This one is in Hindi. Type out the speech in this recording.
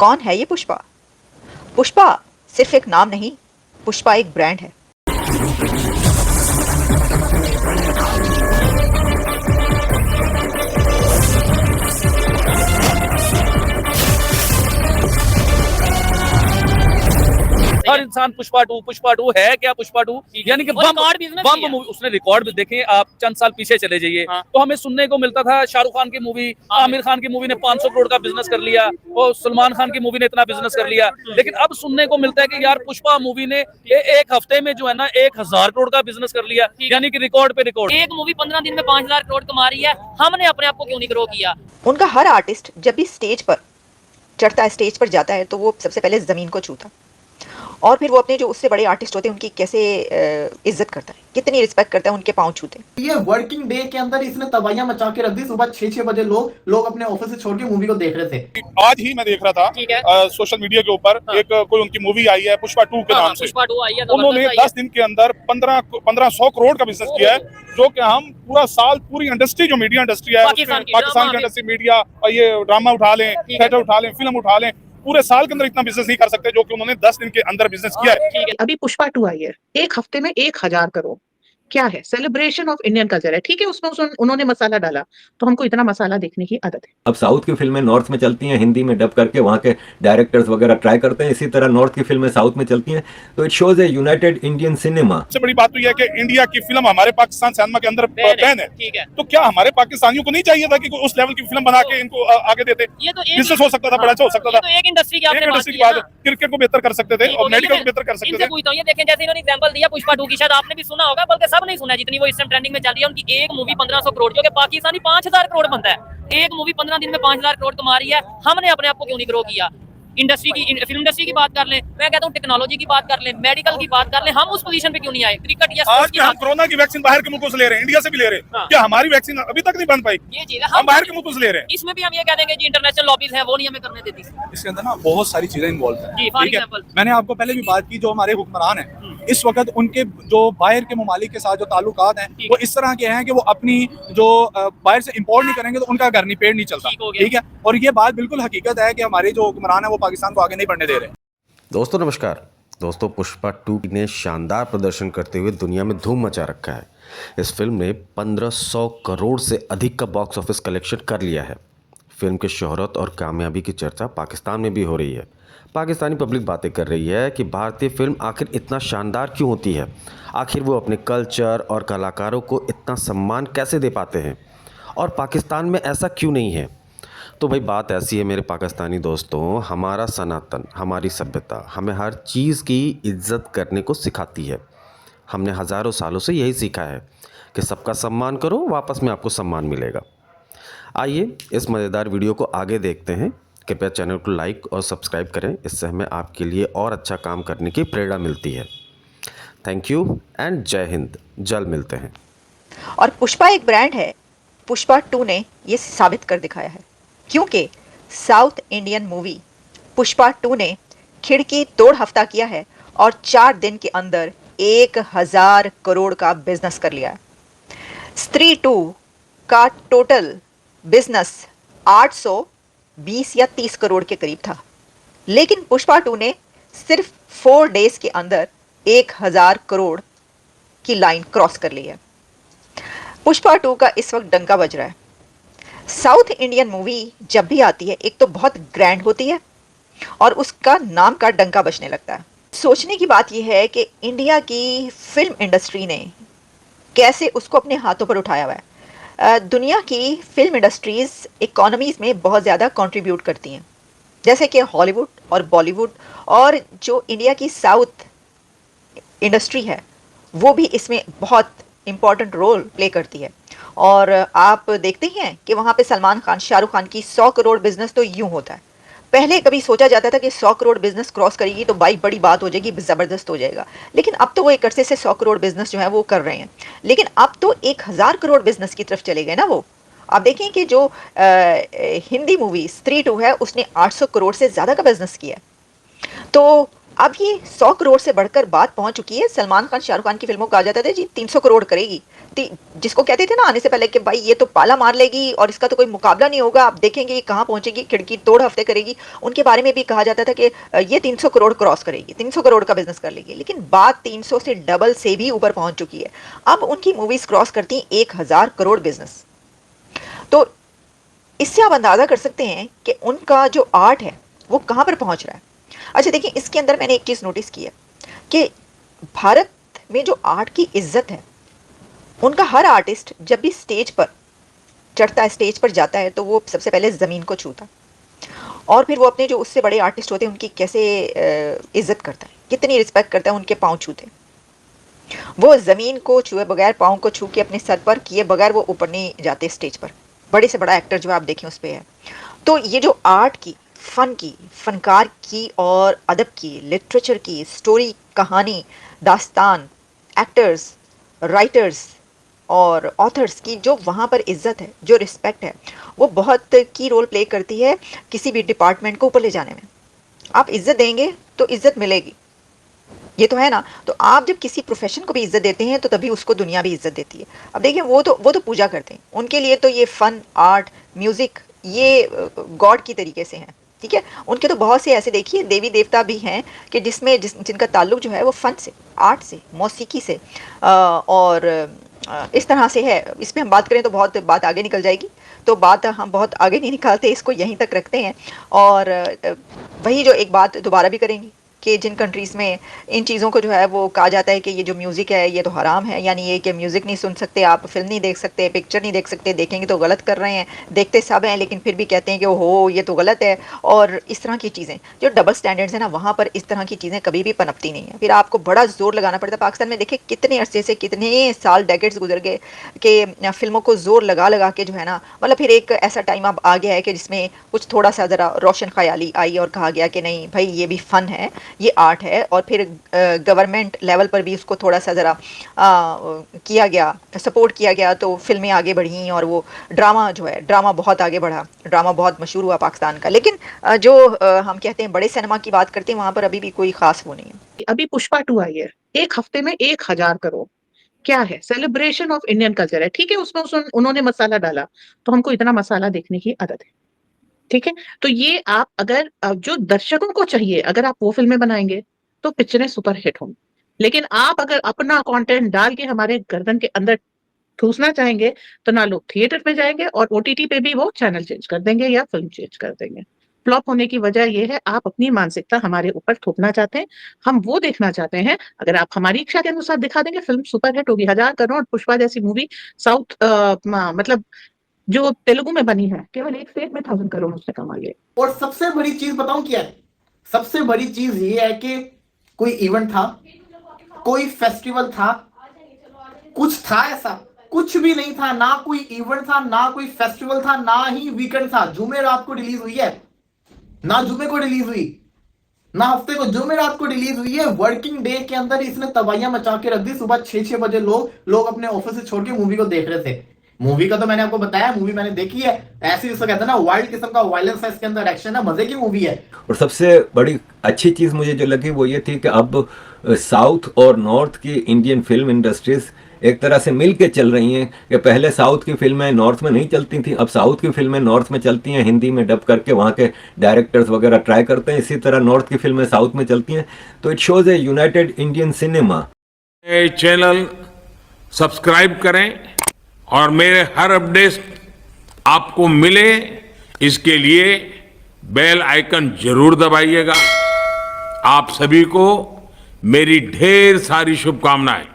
कौन है ये पुष्पा? पुष्पा सिर्फ एक नाम नहीं, पुष्पा एक ब्रांड है। हर इंसान पुष्पा टू है क्या? पुष्पा टू यानी कि बम मूवी, उसने रिकॉर्ड देखे। आप चंद साल पीछे चले जाइए तो हमें सुनने को मिलता था शाहरुख खान की मूवी, आमिर खान की मूवी ने 500 करोड़ का बिजनेस कर लिया और सलमान खान की मूवी ने इतना बिजनेस कर लिया। लेकिन अब सुनने को मिलता है कि यार पुष्पा मूवी ने एक हफ्ते में जो है ना 1000 करोड़ का बिजनेस कर लिया, यानी कि रिकॉर्ड पे रिकॉर्ड। एक मूवी 15 दिन में 5000 करोड़ कमा रही है, हमने अपने आप को क्यों नहीं ग्रो किया? उनका हर आर्टिस्ट जब भी स्टेज पर चढ़ता है, स्टेज पर जाता है, तो वो सबसे पहले जमीन को छूता, और फिर वो अपने जो उससे बड़े आर्टिस्ट होते हैं उनकी कैसे इज्जत करता है, कितनी रिस्पेक्ट करता है, उनके पांव छूते हैं। ये वर्किंग डे के अंदर इसने तबाहियां मचा के रख दी। सुबह 6 बजे लोग अपने ऑफिस से छोड़ के मूवी को देख रहे थे। आज ही मैं देख रहा था सोशल मीडिया के ऊपर एक कोई उनकी मूवी आई है पुष्पा 2 के नाम से। पुष्पा 2 आई है, उन्होंने 10 दिन के अंदर 1500 करोड़ का बिजनेस किया है, जो कि हम पूरा साल पूरी इंडस्ट्री, जो मीडिया इंडस्ट्री है पाकिस्तान की इंडस्ट्री, मीडिया, ये ड्रामा उठा लें, थिएटर उठा लें, फिल्म उठा लें, पूरे साल के अंदर इतना बिजनेस नहीं कर सकते जो कि उन्होंने 10 दिन के अंदर बिजनेस किया है। अभी पुष्पा 2 आई है, एक हफ्ते में 1000 करोड़। क्या है? सेलिब्रेशन ऑफ इंडियन कल्चर है। ठीक है, उसमें उन्होंने मसाला डाला, तो हमको इतना मसाला देखने की आदत है। अब साउथ की फिल्में नॉर्थ में चलती हैं, हिंदी में डब करके वहाँ के डायरेक्टर्स वगैरह ट्राई करते हैं, इसी तरह नॉर्थ की फिल्में साउथ में चलती हैं, तो it shows A United Indian cinema. सबसे बड़ी बात तो यह है कि इंडिया की फिल्म हमारे पाकिस्तान सिनेमा के अंदर बैन है। तो क्या हमारे पाकिस्तानियों को नहीं चाहिए था कि उस लेवल की फिल्म बना के इनको आगे देते? बिजनेस हो सकता था, बड़ा अच्छा हो सकता था। एक इंडस्ट्री की आपने बात की बात, क्रिकेट को बेहतर कर सकते थे और मेडिकल को बेहतर कर सकते थे। पूछता हूं, ये देखें, जैसे इन्होंने एग्जांपल दिया पुष्पा 2 की, शायद आपने भी सुना होगा, बल्कि सब नहीं सुना, जितनी वो इस टाइम ट्रेंडिंग में चल रही है। उनकी एक मूवी 1500 करोड़, जो कि पाकिस्तानी 5000 करोड़ बनता है। एक मूवी 15 दिन में 5000 करोड़ कमा रही है, हमने अपने आप को क्यों नहीं ग्रो किया? इंडस्ट्री की, फिल्म इंडस्ट्री की बात कर लें, मैं कहता हूं टेक्नोलॉजी की बात कर लें, मेडिकल की बात कर लें, हम उस पोजीशन पे क्यों नहीं आए? क्रिकेट या आज हम कोरोना की वैक्सीन बाहर के मुल्कों से ले रहे हैं, इंडिया से भी ले रहे हैं। क्या हमारी वैक्सीन अभी तक नहीं बन पाई? ये चीज है, हम बाहर के मुल्कों से ले रहे हैं। इसमें भी हम ये कह देंगे जी इंटरनेशनल लॉबीज है, वो नहीं हमें करने देती। इसके अंदर ना बहुत सारी चीजें इन्वॉल्व है। ठीक है, मैंने आपको पहले भी बात की, जो हमारे हुक्मरान हैं इस वक्त, उनके जो बाहर के ममालिक के साथ जो ताल्लुकात हैं वो इस तरह के हैं कि वो अपनी जो बाहर से इंपोर्ट नहीं करेंगे तो उनका घर नहीं पेड़ नहीं चलता। ठीक है, और ये बात बिल्कुल हकीकत है कि हमारे जो हुक्मरान है वो पाकिस्तान को आगे नहीं बढ़ने दे रहे। दोस्तों नमस्कार। दोस्तों पुष्पा 2 ने शानदार प्रदर्शन करते हुए दुनिया में धूम मचा रखा है। इस फिल्म ने 1500 करोड़ से अधिक का बॉक्स ऑफिस कलेक्शन कर लिया है। फिल्म की शोहरत और कामयाबी की चर्चा पाकिस्तान में भी हो रही है। पाकिस्तानी पब्लिक बातें कर रही है कि भारतीय फिल्म आखिर इतना शानदार क्यों होती है, आखिर वो अपने कल्चर और कलाकारों को इतना सम्मान कैसे दे पाते हैं, और पाकिस्तान में ऐसा क्यों नहीं है। तो भाई बात ऐसी है मेरे पाकिस्तानी दोस्तों, हमारा सनातन, हमारी सभ्यता हमें हर चीज़ की इज्जत करने को सिखाती है। हमने हज़ारों सालों से यही सीखा है कि सबका सम्मान करो, वापस में आपको सम्मान मिलेगा। आइए इस मज़ेदार वीडियो को आगे देखते हैं। कृपया चैनल को लाइक और सब्सक्राइब करें, इससे हमें आपके लिए और अच्छा काम करने की प्रेरणा मिलती है। थैंक यू एंड जय हिंद। जल्द मिलते हैं। और पुष्पा एक ब्रांड है, पुष्पा 2 ने ये साबित कर दिखाया है, क्योंकि साउथ इंडियन मूवी पुष्पा 2 ने खिड़की तोड़ हफ्ता किया है और 4 दिन के अंदर 1000 करोड़ का बिजनेस कर लिया है। स्त्री 2 का टोटल बिजनेस 820 या 30 करोड़ के करीब था, लेकिन पुष्पा 2 ने सिर्फ 4 डेज के अंदर 1000 करोड़ की लाइन क्रॉस कर ली है। पुष्पा 2 का इस वक्त डंका बज रहा है। साउथ इंडियन मूवी जब भी आती है, एक तो बहुत ग्रैंड होती है और उसका नाम का डंका बजने लगता है। सोचने की बात यह है कि इंडिया की फिल्म इंडस्ट्री ने कैसे उसको अपने हाथों पर उठाया हुआ है। दुनिया की फिल्म इंडस्ट्रीज इकोनॉमीज में बहुत ज़्यादा कंट्रीब्यूट करती हैं, जैसे कि हॉलीवुड और बॉलीवुड, और जो इंडिया की साउथ इंडस्ट्री है वो भी इसमें बहुत इम्पॉर्टेंट रोल प्ले करती है। और आप देखते ही हैं कि वहाँ पे सलमान खान, शाहरुख खान की 100 करोड़ बिजनेस तो यूँ होता है। पहले कभी सोचा जाता था कि 100 करोड़ बिजनेस क्रॉस करेगी तो भाई बड़ी बात हो जाएगी, ज़बरदस्त हो जाएगा, लेकिन अब तो वो एक अरसे से 100 करोड़ बिजनेस जो है वो कर रहे हैं। लेकिन अब तो 1000 करोड़ बिजनेस की तरफ चले गए ना वो। आप देखें कि जो हिंदी मूवी स्त्री 2 है उसने 800 करोड़ से ज़्यादा का बिजनेस किया है। तो अब ये 100 करोड़ से बढ़कर बात पहुंच चुकी है। सलमान खान शाहरुख खान की फिल्मों को कहा जाता था जी 300 करोड़ करेगी, जिसको कहते थे ना आने से पहले कि भाई ये तो पाला मार लेगी और इसका तो कोई मुकाबला नहीं होगा, आप देखेंगे ये कहाँ पहुंचेगी, खिड़की तोड़ हफ्ते करेगी। उनके बारे में भी कहा जाता था कि ये 300 करोड़ क्रॉस करेगी, 300 करोड़ का बिजनेस कर लेगी। लेकिन बात 300 से डबल से भी ऊपर पहुंच चुकी है। अब उनकी मूवीज क्रॉस करती हैं 1000 करोड़ बिजनेस। तो इससे आप अंदाजा कर सकते हैं कि उनका जो आर्ट है वो कहाँ पर पहुंच रहा है। अच्छा देखिए, इसके अंदर मैंने एक चीज़ नोटिस की है कि भारत में जो आर्ट की इज्जत है, उनका हर आर्टिस्ट जब भी स्टेज पर चढ़ता है, स्टेज पर जाता है, तो वो सबसे पहले ज़मीन को छूता और फिर वो अपने जो उससे बड़े आर्टिस्ट होते हैं उनकी कैसे इज्जत करता है, कितनी रिस्पेक्ट करता है, उनके पाँव छूते। वो ज़मीन को छुए बगैर, पाँव को छू के अपने सर पर किए बगैर वो ऊपर नहीं जाते स्टेज पर। बड़े से बड़ा एक्टर जो आप देखें उस पर है। तो ये जो आर्ट की, फ़न की, फ़नकार की और अदब की, लिटरेचर की, स्टोरी, कहानी, दास्तान, एक्टर्स, राइटर्स और ऑथर्स की जो वहाँ पर इज्जत है, जो रिस्पेक्ट है, वो बहुत की रोल प्ले करती है किसी भी डिपार्टमेंट को ऊपर ले जाने में। आप इज्जत देंगे तो इज्जत मिलेगी, ये तो है ना। तो आप जब किसी प्रोफेशन को भी इज्जत देते हैं तो तभी उसको दुनिया भी इज्जत देती है। अब देखिए, वो तो पूजा करते हैं, उनके लिए तो ये फ़न, आर्ट, म्यूज़िक ये गॉड की तरीके से हैं, ठीक है। उनके तो बहुत से ऐसे देखिए देवी देवता भी हैं कि जिनका ताल्लुक जो है वो फ़न से, आर्ट से, मौसीकी से और इस तरह से है। इस पर हम बात करें तो बहुत बात आगे निकल जाएगी, तो बात हम बहुत आगे नहीं निकालते, इसको यहीं तक रखते हैं। और वही जो एक बात दोबारा भी करेंगे कि जिन कंट्रीज़ में इन चीज़ों को जो है वो कहा जाता है कि ये जो म्यूज़िक है ये तो हराम है, यानी ये कि म्यूज़िक नहीं सुन सकते आप, फिल्म नहीं देख सकते, पिक्चर नहीं देख सकते, देखेंगे तो गलत कर रहे हैं, देखते सब हैं लेकिन फिर भी कहते हैं कि ओहो ये तो गलत है। और इस तरह की चीज़ें जो डबल स्टैंडर्ड्स हैं ना, वहाँ पर इस तरह की चीज़ें कभी भी पनपती नहीं हैं। फिर आपको बड़ा जोर लगाना पड़ता है। पाकिस्तान में देखिए कितने अरसे से, कितने साल, डेकेड्स गुजर गए कि फिल्मों को जोर लगा लगा के जो है ना, मतलब फिर एक ऐसा टाइम अब आ गया है कि जिसमें कुछ थोड़ा सा ज़रा रोशन ख्याली आई और कहा गया कि नहीं भाई ये भी फ़न है, ये आर्ट है। और फिर गवर्नमेंट लेवल पर भी उसको थोड़ा सा ज़रा किया गया, सपोर्ट किया गया, तो फिल्में आगे बढ़ी और वो ड्रामा जो है, ड्रामा बहुत आगे बढ़ा, ड्रामा बहुत मशहूर हुआ पाकिस्तान का। लेकिन जो हम कहते हैं बड़े सिनेमा की बात करते हैं, वहाँ पर अभी भी कोई ख़ास वो नहीं है। अभी पुष्पा 2 आई है, एक हफ्ते में 1000 करोड़। क्या है? सेलिब्रेशन ऑफ इंडियन कल्चर है, ठीक है। उसमें उन्होंने मसाला डाला, तो हमको इतना मसाला देखने की आदत है, ठीक है। तो ये आप अगर जो दर्शकों को चाहिए, अगर आप वो फिल्में बनाएंगे तो पिक्चरें सुपर हिट होंगी। लेकिन आप अगर अपना कंटेंट डाल के हमारे गर्दन के अंदर ठूसना चाहेंगे तो ना लोग थिएटर में जाएंगे और ओटीटी पे भी वो चैनल चेंज कर देंगे या फिल्म चेंज कर देंगे। फ्लॉप होने की वजह ये है, आप अपनी मानसिकता हमारे ऊपर थोपना चाहते हैं, हम वो देखना चाहते हैं। अगर आप हमारी इच्छा के अनुसार दिखा देंगे, फिल्म सुपर हिट होगी। 1000 करोड़ पुष्पा जैसी मूवी साउथ मतलब जो तेलुगु में बनी है, केवल एक स्टेट में 1000 करोड़ उसने कमाई है। और सबसे बड़ी चीज बताऊं क्या है? सबसे बड़ी चीज ये है कि कोई इवेंट था, कोई फेस्टिवल था, कुछ था ऐसा? कुछ भी नहीं था। ना कोई इवेंट था, ना कोई फेस्टिवल था, ना ही वीकेंड था। जुमे रात को रिलीज हुई है, ना जुमे को रिलीज हुई, ना हफ्ते को, जुमे रात को रिलीज हुई है। वर्किंग डे के अंदर इसने तबाहियां मचा के रख दी। सुबह 6-6 बजे लोग अपने ऑफिस से छोड़ के मूवी को देख रहे थे। मूवी का तो मैंने आपको बताया, मूवी मैंने देखी है। ऐसी जिसको कहते हैं ना वाइल्ड किस्म का वायलेंस है इसके अंदर, एक्शन है, मजे की मूवी है। और सबसे बड़ी अच्छी चीज़ मुझे जो लगी वो ये थी कि अब साउथ और नॉर्थ की इंडियन फिल्म इंडस्ट्रीज एक तरह से मिल के चल रही हैं। कि पहले साउथ की फिल्में नॉर्थ में नहीं चलती थी, अब साउथ की फिल्में नॉर्थ में चलती हैं, हिंदी में डब करके वहाँ के डायरेक्टर्स वगैरह ट्राई करते हैं। इसी तरह नॉर्थ की फिल्में साउथ में चलती हैं। तो it shows A United Indian cinema. Channel subscribe करें और मेरे हर अपडेट आपको मिले, इसके लिए बेल आइकन जरूर दबाइएगा। आप सभी को मेरी ढेर सारी शुभकामनाएं।